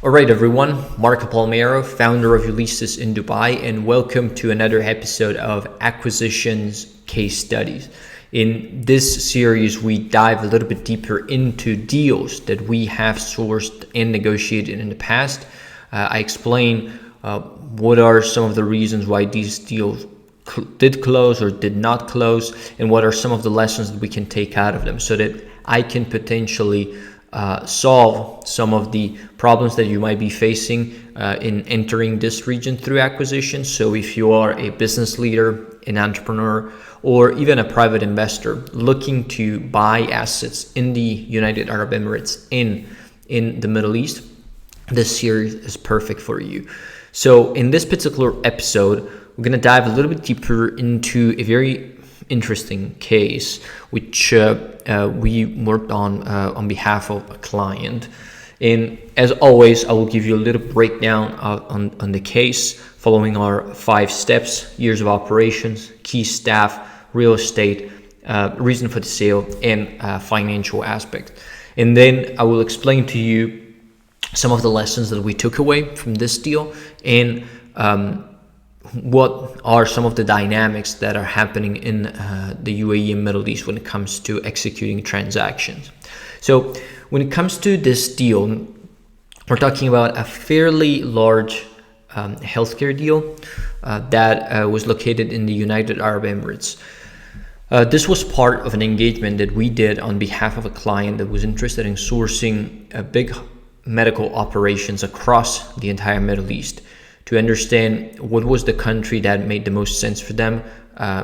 All right, everyone. Marco Palmero, founder of Ulysses in Dubai, and welcome to another episode of Acquisitions Case Studies. In this series, we dive a little bit deeper into deals that we have sourced and negotiated in the past. I explain what are some of the reasons why these deals did close or did not close, and what are some of the lessons that we can take out of them so that I can potentially solve some of the problems that you might be facing in entering this region through acquisition. So if you are a business leader, an entrepreneur, or even a private investor looking to buy assets in the United Arab Emirates in the Middle East, this series is perfect for you. So in this particular episode, we're going to dive a little bit deeper into a very interesting case which we worked on behalf of a client. And as always, I will give you a little breakdown on the case following our 5 steps: years of operations, key staff, real estate, reason for the sale, and financial aspect. And then I will explain to you some of the lessons that we took away from this deal, and what are some of the dynamics that are happening in the UAE and Middle East when it comes to executing transactions. So when it comes to this deal, we're talking about a fairly large healthcare deal that was located in the United Arab Emirates. This was part of an engagement that we did on behalf of a client that was interested in sourcing big medical operations across the entire Middle East, to understand what was the country that made the most sense for them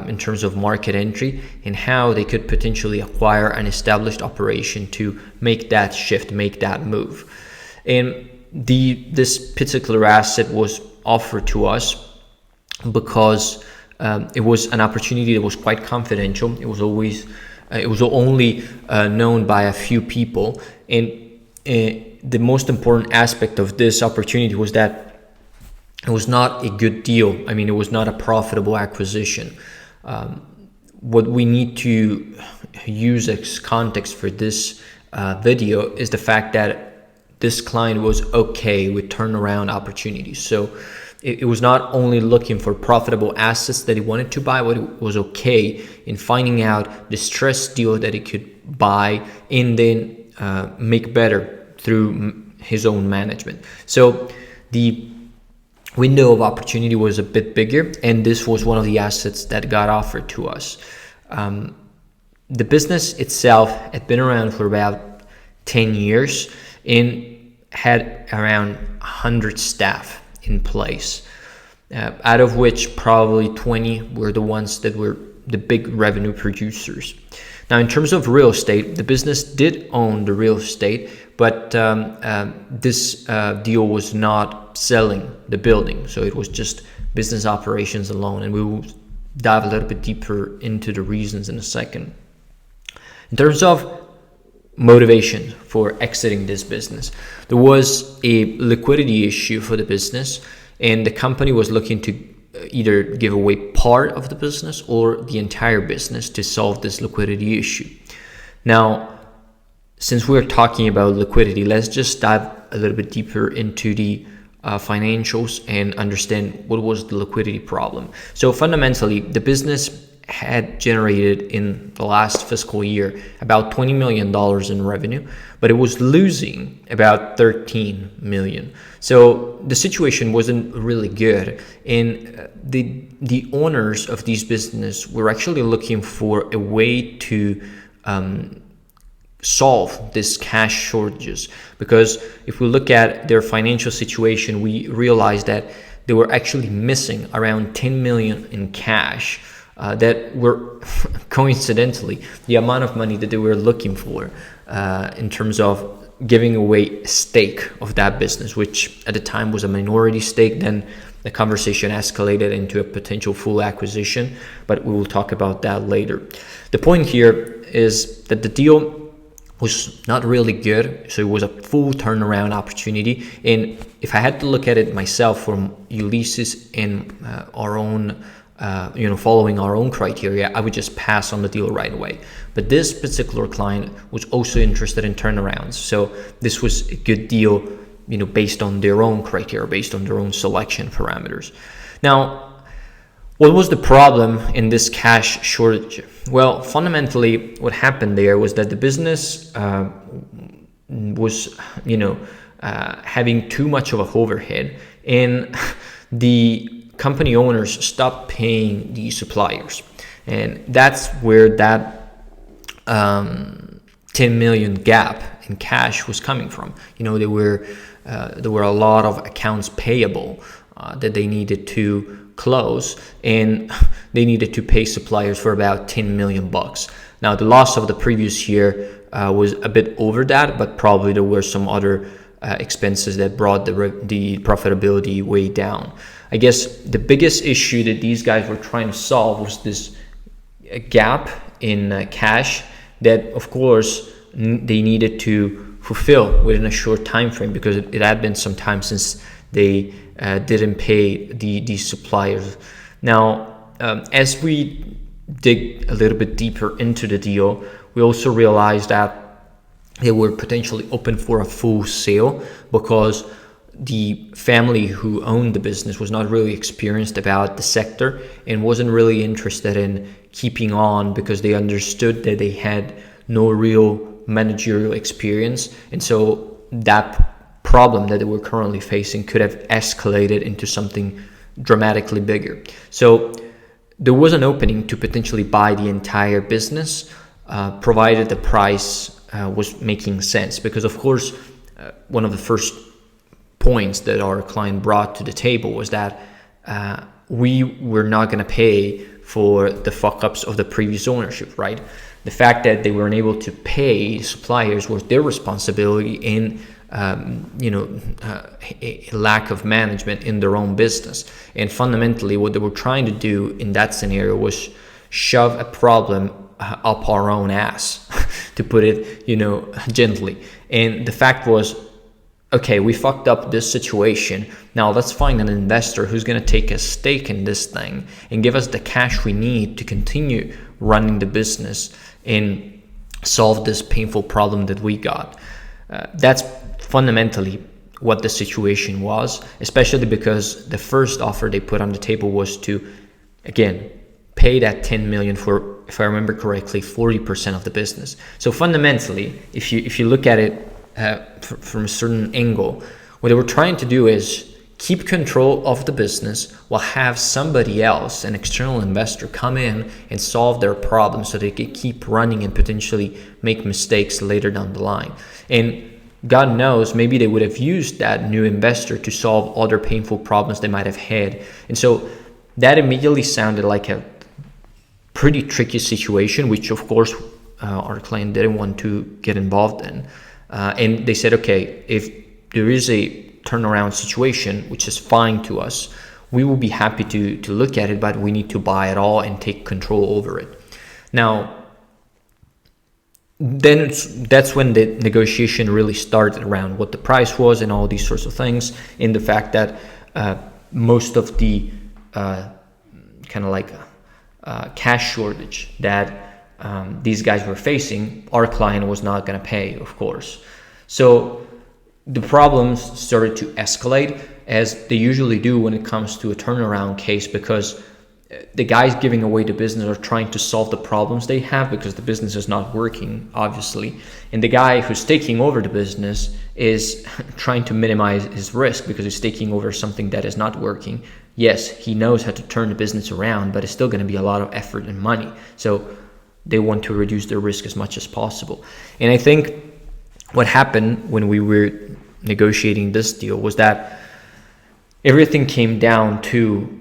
in terms of market entry, and how they could potentially acquire an established operation to make that shift, make that move. And this particular asset was offered to us because it was an opportunity that was quite confidential. It was only known by a few people, and the most important aspect of this opportunity was that it was not a good deal. I mean, it was not a profitable acquisition. What we need to use as context for this video is the fact that this client was okay with turnaround opportunities. So it was not only looking for profitable assets that he wanted to buy, but it was okay in finding out distressed deal that he could buy and then make better through his own management. So the window of opportunity was a bit bigger, and this was one of the assets that got offered to us. The business itself had been around for about 10 years and had around 100 staff in place, out of which probably 20 were the ones that were the big revenue producers. Now, in terms of real estate, the business did own the real estate, but this deal was not selling the building. So it was just business operations alone. And we will dive a little bit deeper into the reasons in a second. In terms of motivation for exiting this business, there was a liquidity issue for the business, and the company was looking to either give away part of the business or the entire business to solve this liquidity issue. Now, since we're talking about liquidity, let's just dive a little bit deeper into the financials and understand what was the liquidity problem. So fundamentally, the business had generated in the last fiscal year about $20 million in revenue, but it was losing about 13 million. So the situation wasn't really good, and the owners of these business were actually looking for a way to solve this cash shortages, because if we look at their financial situation, we realize that they were actually missing around 10 million in cash that were coincidentally the amount of money that they were looking for in terms of giving away a stake of that business, which at the time was a minority stake. Then the conversation escalated into a potential full acquisition, but we will talk about that later. The point here is that the deal was not really good, so it was a full turnaround opportunity. And if I had to look at it myself from Ulysses and our own following our own criteria, I would just pass on the deal right away. But this particular client was also interested in turnarounds, so this was a good deal based on their own criteria, based on their own selection parameters. Now, what was the problem in this cash shortage? Well, fundamentally, what happened there was that the business was, having too much of a overhead, and the company owners stopped paying the suppliers, and that's where that 10 million gap in cash was coming from. There were a lot of accounts payable that they needed to close, and they needed to pay suppliers for about 10 million bucks. Now, the loss of the previous year was a bit over that, but probably there were some other expenses that brought the profitability way down. I guess the biggest issue that these guys were trying to solve was this gap in cash that, of course, they needed to fulfill within a short time frame, because it had been some time since they didn't pay the suppliers. Now, as we dig a little bit deeper into the deal, we also realized that they were potentially open for a full sale, because the family who owned the business was not really experienced about the sector and wasn't really interested in keeping on, because they understood that they had no real managerial experience. And so that problem that they were currently facing could have escalated into something dramatically bigger. So there was an opening to potentially buy the entire business, provided the price was making sense. Because, of course, one of the first points that our client brought to the table was that we were not going to pay for the fuck-ups of the previous ownership, right? The fact that they weren't able to pay suppliers was their responsibility, in a lack of management in their own business. And fundamentally, what they were trying to do in that scenario was shove a problem up our own ass, to put it, gently. And the fact was, okay, we fucked up this situation. Now let's find an investor who's going to take a stake in this thing and give us the cash we need to continue running the business and solve this painful problem that we got. That's fundamentally what the situation was, especially because the first offer they put on the table was to, again, pay that 10 million for, if I remember correctly, 40% of the business. So fundamentally, if you look at it from a certain angle, what they were trying to do is keep control of the business while have somebody else, an external investor, come in and solve their problem so they could keep running and potentially make mistakes later down the line. And God knows, maybe they would have used that new investor to solve other painful problems they might have had. And so that immediately sounded like a pretty tricky situation, which of course our client didn't want to get involved in. And they said, okay, if there is a turnaround situation, which is fine to us, we will be happy to look at it, but we need to buy it all and take control over it. Now, then that's when the negotiation really started around what the price was and all these sorts of things, and the fact that most of the cash shortage that these guys were facing, our client was not going to pay, of course. So the problems started to escalate, as they usually do when it comes to a turnaround case, because the guys giving away the business are trying to solve the problems they have, because the business is not working, obviously. And the guy who's taking over the business is trying to minimize his risk, because he's taking over something that is not working. Yes, he knows how to turn the business around, but it's still going to be a lot of effort and money. So they want to reduce their risk as much as possible. And I think what happened when we were negotiating this deal was that everything came down to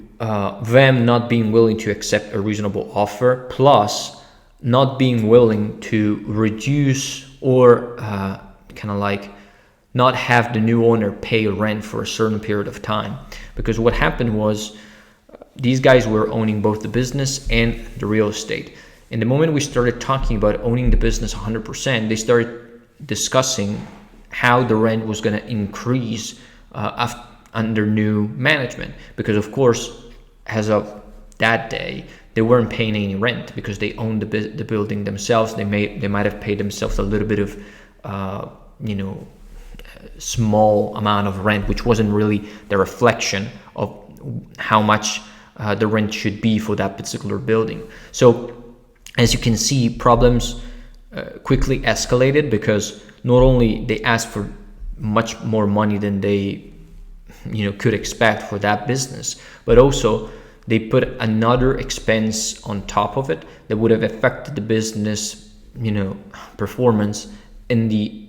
them not being willing to accept a reasonable offer, plus not being willing to reduce or not have the new owner pay rent for a certain period of time. Because what happened was these guys were owning both the business and the real estate. And the moment we started talking about owning the business 100%, they started discussing how the rent was going to increase under new management. Because of course, as of that day, they weren't paying any rent because they owned the building themselves. They might have paid themselves a little bit of small amount of rent, which wasn't really the reflection of how much the rent should be for that particular building. So as you can see, problems quickly escalated because not only they asked for much more money than they could expect for that business, but also they put another expense on top of it that would have affected the business performance in the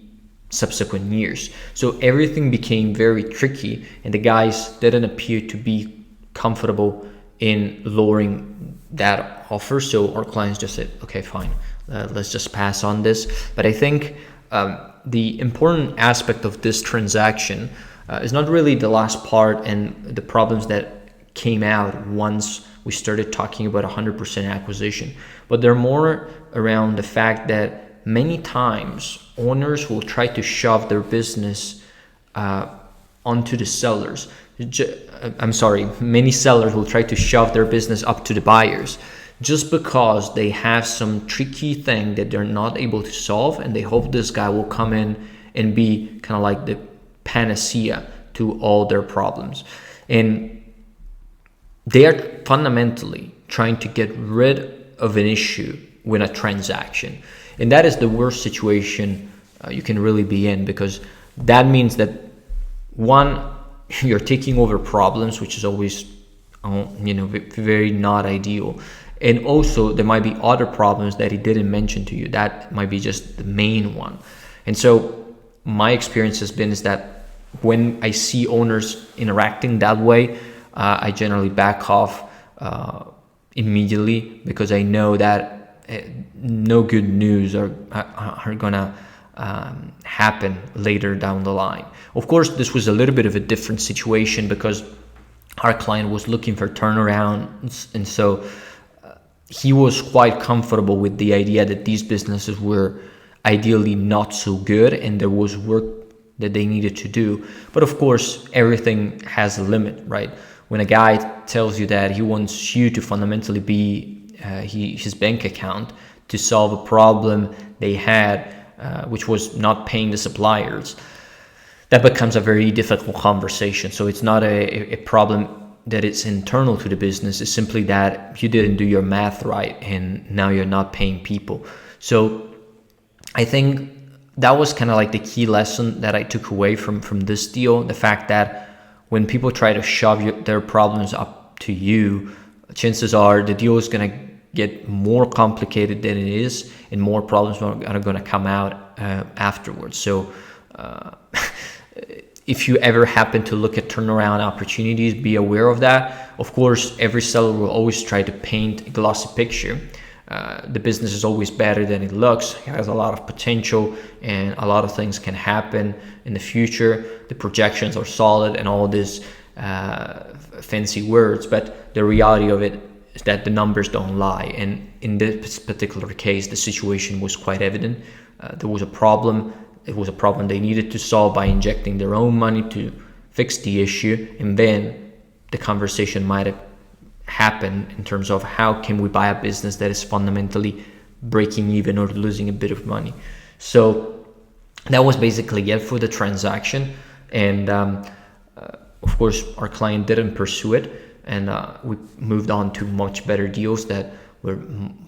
subsequent years. So everything became very tricky, and the guys didn't appear to be comfortable in lowering that offer. So our clients just said, okay, fine, let's just pass on this. But I think the important aspect of this transaction is not really the last part and the problems that came out once we started talking about 100% acquisition, but they're more around the fact that many times owners will try to shove their business onto the sellers. Many sellers will try to shove their business up to the buyers just because they have some tricky thing that they're not able to solve, and they hope this guy will come in and be kind of like the panacea to all their problems. And they are fundamentally trying to get rid of an issue with a transaction. And that is the worst situation you can really be in, because that means that, one, you're taking over problems, which is always very not ideal. And also there might be other problems that he didn't mention to you. That might be just the main one. And so my experience has been is that when I see owners interacting that way, I generally back off immediately, because I know that no good news are gonna happen later down the line. Of course, this was a little bit of a different situation because our client was looking for turnarounds, and so he was quite comfortable with the idea that these businesses were ideally not so good and there was work that they needed to do. But of course, everything has a limit, right? When a guy tells you that he wants you to fundamentally be his bank account to solve a problem they had, which was not paying the suppliers, that becomes a very difficult conversation. So it's not a problem that it's internal to the business. It's simply that you didn't do your math right and now you're not paying people. So I think that was kind of like the key lesson that I took away from this deal. The fact that when people try to shove their problems up to you, chances are the deal is going to get more complicated than it is, and more problems are going to come out afterwards. So if you ever happen to look at turnaround opportunities, be aware of that. Of course, every seller will always try to paint a glossy picture. The business is always better than it looks. It has a lot of potential and a lot of things can happen in the future. The projections are solid and all these fancy words, but the reality of it is that the numbers don't lie. And in this particular case, the situation was quite evident. There was a problem. It was a problem they needed to solve by injecting their own money to fix the issue. And then the conversation might have happened in terms of how can we buy a business that is fundamentally breaking even or losing a bit of money. So that was basically it for the transaction. And of course, our client didn't pursue it. And we moved on to much better deals that were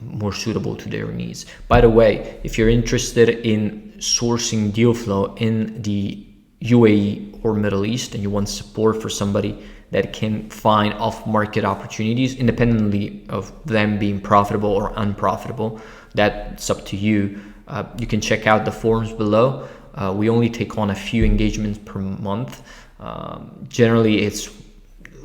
more suitable to their needs. By the way, if you're interested in sourcing deal flow in the UAE or Middle East and you want support for somebody that can find off-market opportunities independently of them being profitable or unprofitable, that's up to you. You can check out the forms below. We only take on a few engagements per month. Generally, it's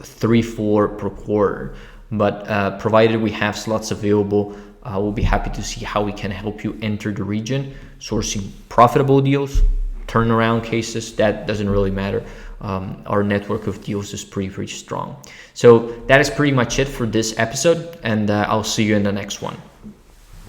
3-4 per quarter. But provided we have slots available, we'll be happy to see how we can help you enter the region, sourcing profitable deals, turnaround cases. That doesn't really matter. Our network of deals is pretty strong. So that is pretty much it for this episode, and I'll see you in the next one.